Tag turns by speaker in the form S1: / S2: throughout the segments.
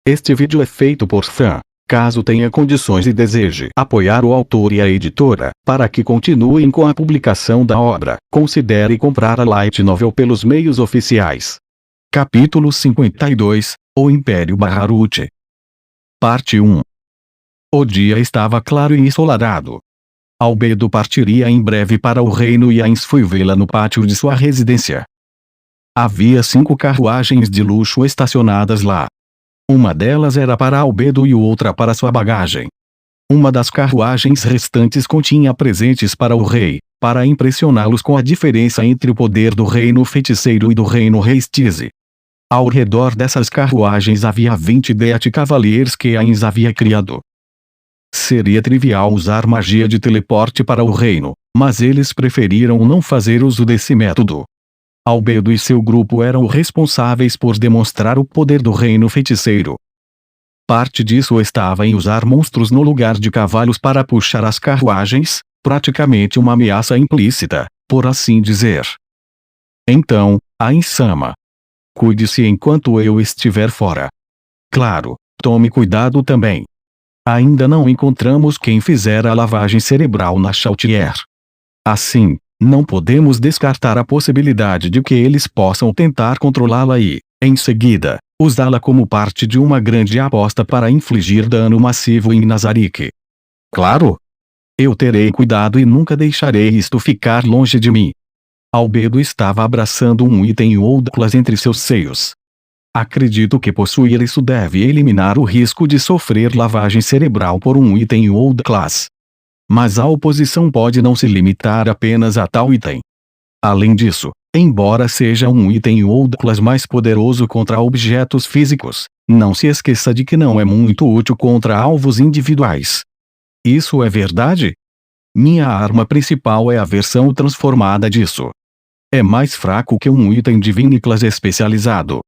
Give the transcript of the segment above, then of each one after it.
S1: Este vídeo é feito por fã. Caso tenha condições e deseje apoiar o autor e a editora, para que continuem com a publicação da obra, considere comprar a light novel pelos meios oficiais. Capítulo 52, O Império Baharut. Parte 1. O dia estava claro e ensolarado. Albedo partiria em breve para o reino e Ainz foi vê-la no pátio de sua residência. Havia 5 carruagens de luxo estacionadas lá. Uma delas era para Albedo e outra para sua bagagem. Uma das carruagens restantes continha presentes para o rei, para impressioná-los com a diferença entre o poder do reino feiticeiro e do reino Reistize. Ao redor dessas carruagens havia 20 Death Cavaliers que Ainz havia criado. Seria trivial usar magia de teleporte para o reino, mas eles preferiram não fazer uso desse método. Albedo e seu grupo eram responsáveis por demonstrar o poder do reino feiticeiro. Parte disso estava em usar monstros no lugar de cavalos para puxar as carruagens, praticamente uma ameaça implícita, por assim dizer. Então, Ainz-sama, cuide-se enquanto eu estiver fora. Claro, tome cuidado também. Ainda não encontramos quem fizera a lavagem cerebral na Chautier. Assim, não podemos descartar a possibilidade de que eles possam tentar controlá-la e, em seguida, usá-la como parte de uma grande aposta para infligir dano massivo em Nazarick. Claro! Eu terei cuidado e nunca deixarei isto ficar longe de mim. Albedo estava abraçando um item Old Class entre seus seios. Acredito que possuir isso deve eliminar o risco de sofrer lavagem cerebral por um item Old Class. Mas a oposição pode não se limitar apenas a tal item. Além disso, embora seja um item Old Class mais poderoso contra objetos físicos, não se esqueça de que não é muito útil contra alvos individuais. Isso é verdade? Minha arma principal é a versão transformada disso. É mais fraco que um item Divine Class especializado.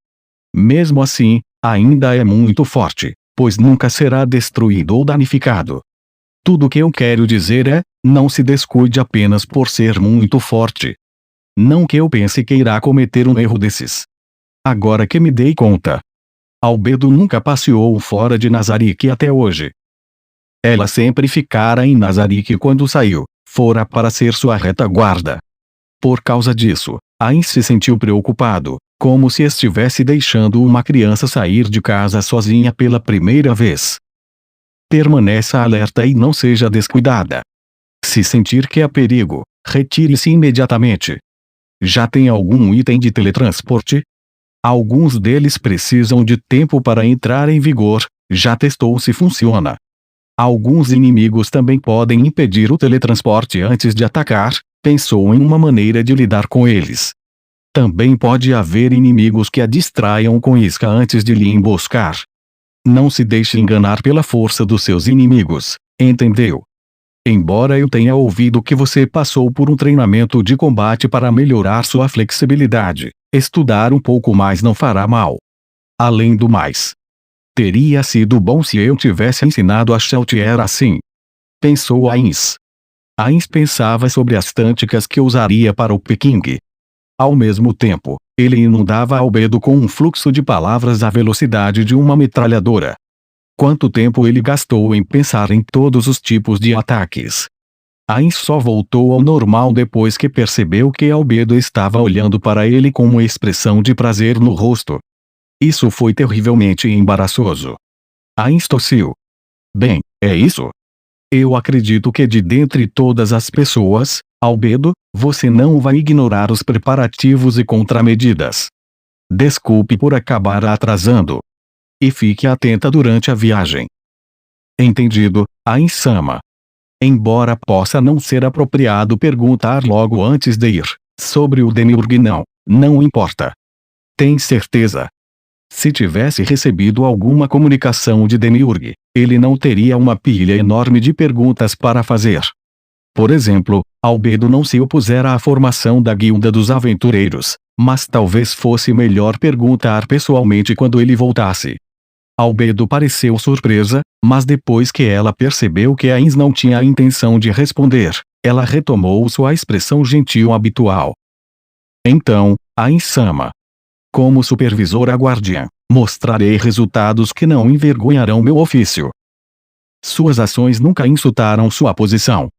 S1: Mesmo assim, ainda é muito forte, pois nunca será destruído ou danificado. Tudo o que eu quero dizer é, não se descuide apenas por ser muito forte. Não que eu pense que irá cometer um erro desses. Agora que me dei conta. Albedo nunca passeou fora de Nazarick até hoje. Ela sempre ficara em Nazarick quando saiu, fora para ser sua retaguarda. Por causa disso, Ainz se sentiu preocupado, como se estivesse deixando uma criança sair de casa sozinha pela primeira vez. Permaneça alerta e não seja descuidada. Se sentir que há perigo, retire-se imediatamente. Já tem algum item de teletransporte? Alguns deles precisam de tempo para entrar em vigor, já testou se funciona. Alguns inimigos também podem impedir o teletransporte antes de atacar, pensou em uma maneira de lidar com eles. Também pode haver inimigos que a distraiam com isca antes de lhe emboscar. Não se deixe enganar pela força dos seus inimigos, entendeu? Embora eu tenha ouvido que você passou por um treinamento de combate para melhorar sua flexibilidade, estudar um pouco mais não fará mal. Além do mais, teria sido bom se eu tivesse ensinado a Chautier assim. Pensou Ainz. Ainz pensava sobre as táticas que usaria para o Peking. Ao mesmo tempo, ele inundava Albedo com um fluxo de palavras à velocidade de uma metralhadora. Quanto tempo ele gastou em pensar em todos os tipos de ataques? Ainz só voltou ao normal depois que percebeu que Albedo estava olhando para ele com uma expressão de prazer no rosto. Isso foi terrivelmente embaraçoso. Ainz tossiu. Bem, é isso? Eu acredito que de dentre todas as pessoas, Albedo, você não vai ignorar os preparativos e contramedidas. Desculpe por acabar atrasando. E fique atenta durante a viagem. Entendido, Ainz-sama. Embora possa não ser apropriado perguntar logo antes de ir, sobre o Demiurge não importa. Tem certeza? Se tivesse recebido alguma comunicação de Demiurge, ele não teria uma pilha enorme de perguntas para fazer. Por exemplo, Albedo não se opusera à formação da Guilda dos Aventureiros, mas talvez fosse melhor perguntar pessoalmente quando ele voltasse. Albedo pareceu surpresa, mas depois que ela percebeu que Ainz não tinha a intenção de responder, ela retomou sua expressão gentil habitual. Então, Ainz-sama. Como supervisora guardiã, mostrarei resultados que não envergonharão meu ofício. Suas ações nunca insultaram sua posição.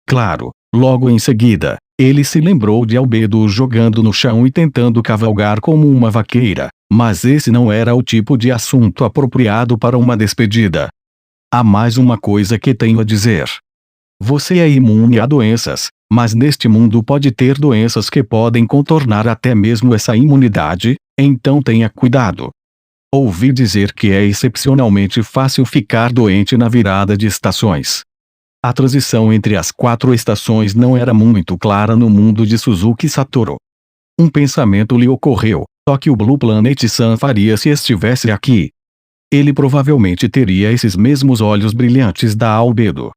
S1: Claro, logo em seguida, ele se lembrou de Albedo jogando no chão e tentando cavalgar como uma vaqueira, mas esse não era o tipo de assunto apropriado para uma despedida. Há mais uma coisa que tenho a dizer. Você é imune a doenças, mas neste mundo pode ter doenças que podem contornar até mesmo essa imunidade, então tenha cuidado. Ouvi dizer que é excepcionalmente fácil ficar doente na virada de estações. A transição entre as 4 estações não era muito clara no mundo de Suzuki Satoru. Um pensamento lhe ocorreu: só que o Blue Planet Sun faria se estivesse aqui. Ele provavelmente teria esses mesmos olhos brilhantes da Albedo.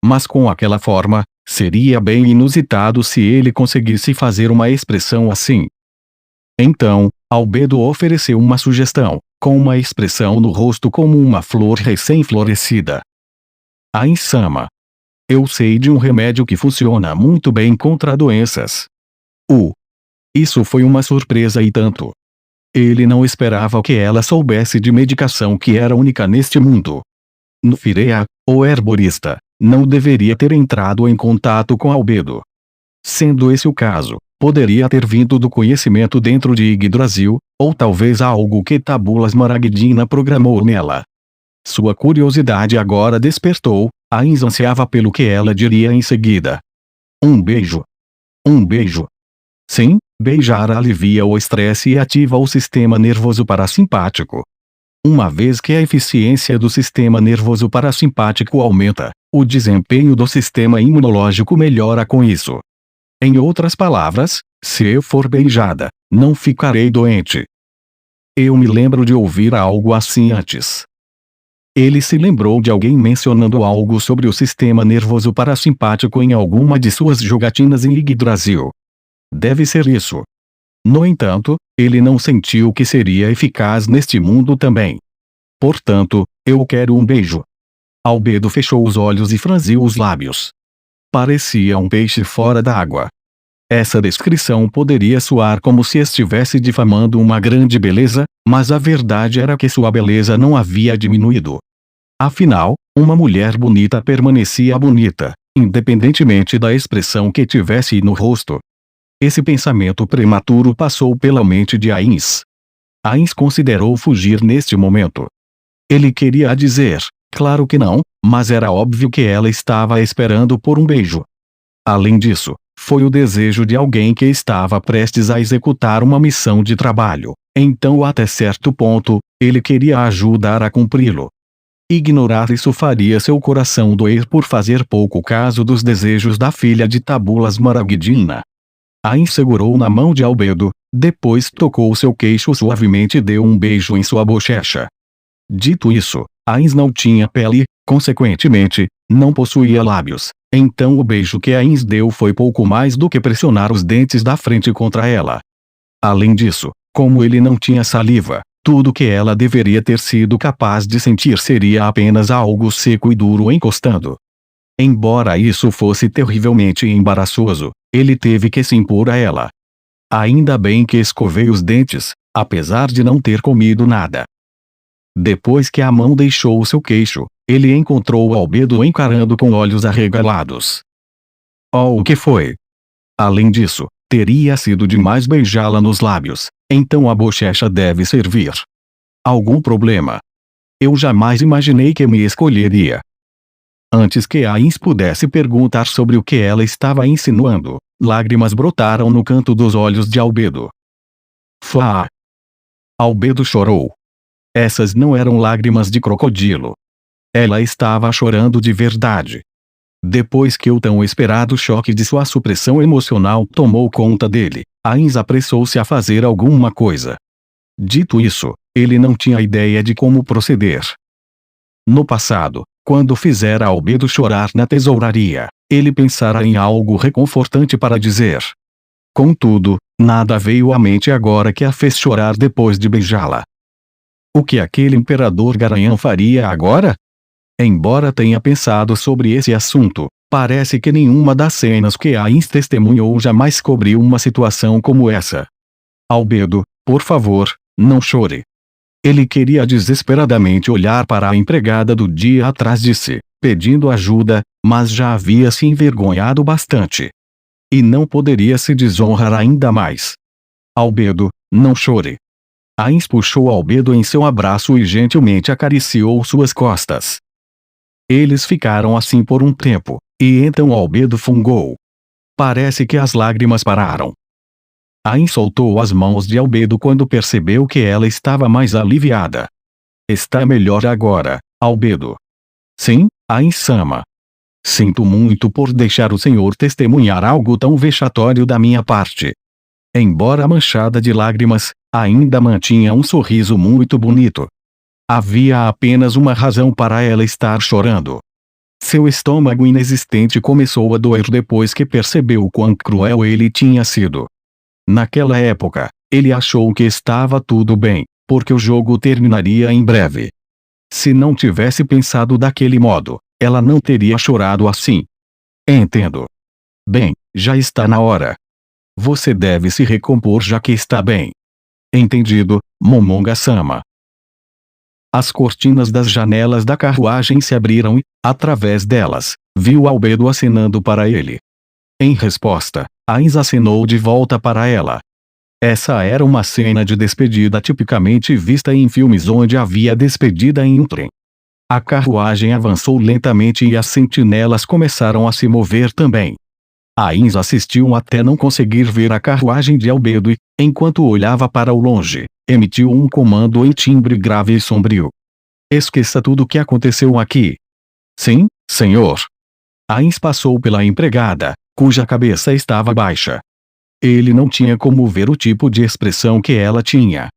S1: Mas com aquela forma, seria bem inusitado se ele conseguisse fazer uma expressão assim. Então, Albedo ofereceu uma sugestão, com uma expressão no rosto como uma flor recém-florescida. Ain-sama. Eu sei de um remédio que funciona muito bem contra doenças. Isso foi uma surpresa e tanto. Ele não esperava que ela soubesse de medicação que era única neste mundo. Nufirea, o herborista, não deveria ter entrado em contato com Albedo. Sendo esse o caso, poderia ter vindo do conhecimento dentro de Yggdrasil, ou talvez algo que Tabula Smaragdina programou nela. Sua curiosidade agora despertou, Ains ansiava pelo que ela diria em seguida. Um beijo. Um beijo. Sim, beijar alivia o estresse e ativa o sistema nervoso parasimpático. Uma vez que a eficiência do sistema nervoso parasimpático aumenta, o desempenho do sistema imunológico melhora com isso. Em outras palavras, se eu for beijada, não ficarei doente. Eu me lembro de ouvir algo assim antes. Ele se lembrou de alguém mencionando algo sobre o sistema nervoso parasimpático em alguma de suas jogatinas em Yggdrasil. Deve ser isso. No entanto, ele não sentiu que seria eficaz neste mundo também. Portanto, eu quero um beijo. Albedo fechou os olhos e franziu os lábios. Parecia um peixe fora d'água. Essa descrição poderia soar como se estivesse difamando uma grande beleza, mas a verdade era que sua beleza não havia diminuído. Afinal, uma mulher bonita permanecia bonita, independentemente da expressão que tivesse no rosto. Esse pensamento prematuro passou pela mente de Ains. Ains considerou fugir neste momento. Ele queria dizer, claro que não, mas era óbvio que ela estava esperando por um beijo. Além disso, foi o desejo de alguém que estava prestes a executar uma missão de trabalho, então até certo ponto, ele queria ajudar a cumpri-lo. Ignorar isso faria seu coração doer por fazer pouco caso dos desejos da filha de Tabula Smaragdina. Ain segurou na mão de Albedo, depois tocou seu queixo suavemente e deu um beijo em sua bochecha. Dito isso, Ain não tinha pele, consequentemente, não possuía lábios, então o beijo que Ain deu foi pouco mais do que pressionar os dentes da frente contra ela. Além disso, como ele não tinha saliva, tudo que ela deveria ter sido capaz de sentir seria apenas algo seco e duro encostando. Embora isso fosse terrivelmente embaraçoso, ele teve que se impor a ela. Ainda bem que escovei os dentes, apesar de não ter comido nada. Depois que a mão deixou o seu queixo, ele encontrou Albedo encarando com olhos arregalados. Oh, o que foi? Além disso, teria sido demais beijá-la nos lábios, então a bochecha deve servir. Algum problema? Eu jamais imaginei que me escolheria. Antes que Ains pudesse perguntar sobre o que ela estava insinuando, lágrimas brotaram no canto dos olhos de Albedo. Fá! Albedo chorou. Essas não eram lágrimas de crocodilo. Ela estava chorando de verdade. Depois que o tão esperado choque de sua supressão emocional tomou conta dele, Ains apressou-se a fazer alguma coisa. Dito isso, ele não tinha ideia de como proceder. No passado, quando fizera Albedo chorar na tesouraria, ele pensara em algo reconfortante para dizer. Contudo, nada veio à mente agora que a fez chorar depois de beijá-la. O que aquele imperador Garanhão faria agora? Embora tenha pensado sobre esse assunto, parece que nenhuma das cenas que Ains testemunhou jamais cobriu uma situação como essa. Albedo, por favor, não chore. Ele queria desesperadamente olhar para a empregada do dia atrás de si, pedindo ajuda, mas já havia se envergonhado bastante. E não poderia se desonrar ainda mais. Albedo, não chore. Ains puxou Albedo em seu abraço e gentilmente acariciou suas costas. Eles ficaram assim por um tempo, e então Albedo fungou. Parece que as lágrimas pararam. Ains soltou as mãos de Albedo quando percebeu que ela estava mais aliviada. Está melhor agora, Albedo? Sim, Ains-sama. Sinto muito por deixar o senhor testemunhar algo tão vexatório da minha parte. Embora manchada de lágrimas, ainda mantinha um sorriso muito bonito. Havia apenas uma razão para ela estar chorando. Seu estômago inexistente começou a doer depois que percebeu quão cruel ele tinha sido. Naquela época, ele achou que estava tudo bem, porque o jogo terminaria em breve. Se não tivesse pensado daquele modo, ela não teria chorado assim. Entendo. Bem, já está na hora. Você deve se recompor já que está bem. Entendido, Momonga-sama. As cortinas das janelas da carruagem se abriram e, através delas, viu Albedo acenando para ele. Em resposta, Ains acenou de volta para ela. Essa era uma cena de despedida tipicamente vista em filmes onde havia despedida em um trem. A carruagem avançou lentamente e as sentinelas começaram a se mover também. Ains assistiu até não conseguir ver a carruagem de Albedo e, enquanto olhava para o longe, emitiu um comando em timbre grave e sombrio. Esqueça tudo o que aconteceu aqui. Sim, senhor. Ains passou pela empregada, cuja cabeça estava baixa. Ele não tinha como ver o tipo de expressão que ela tinha.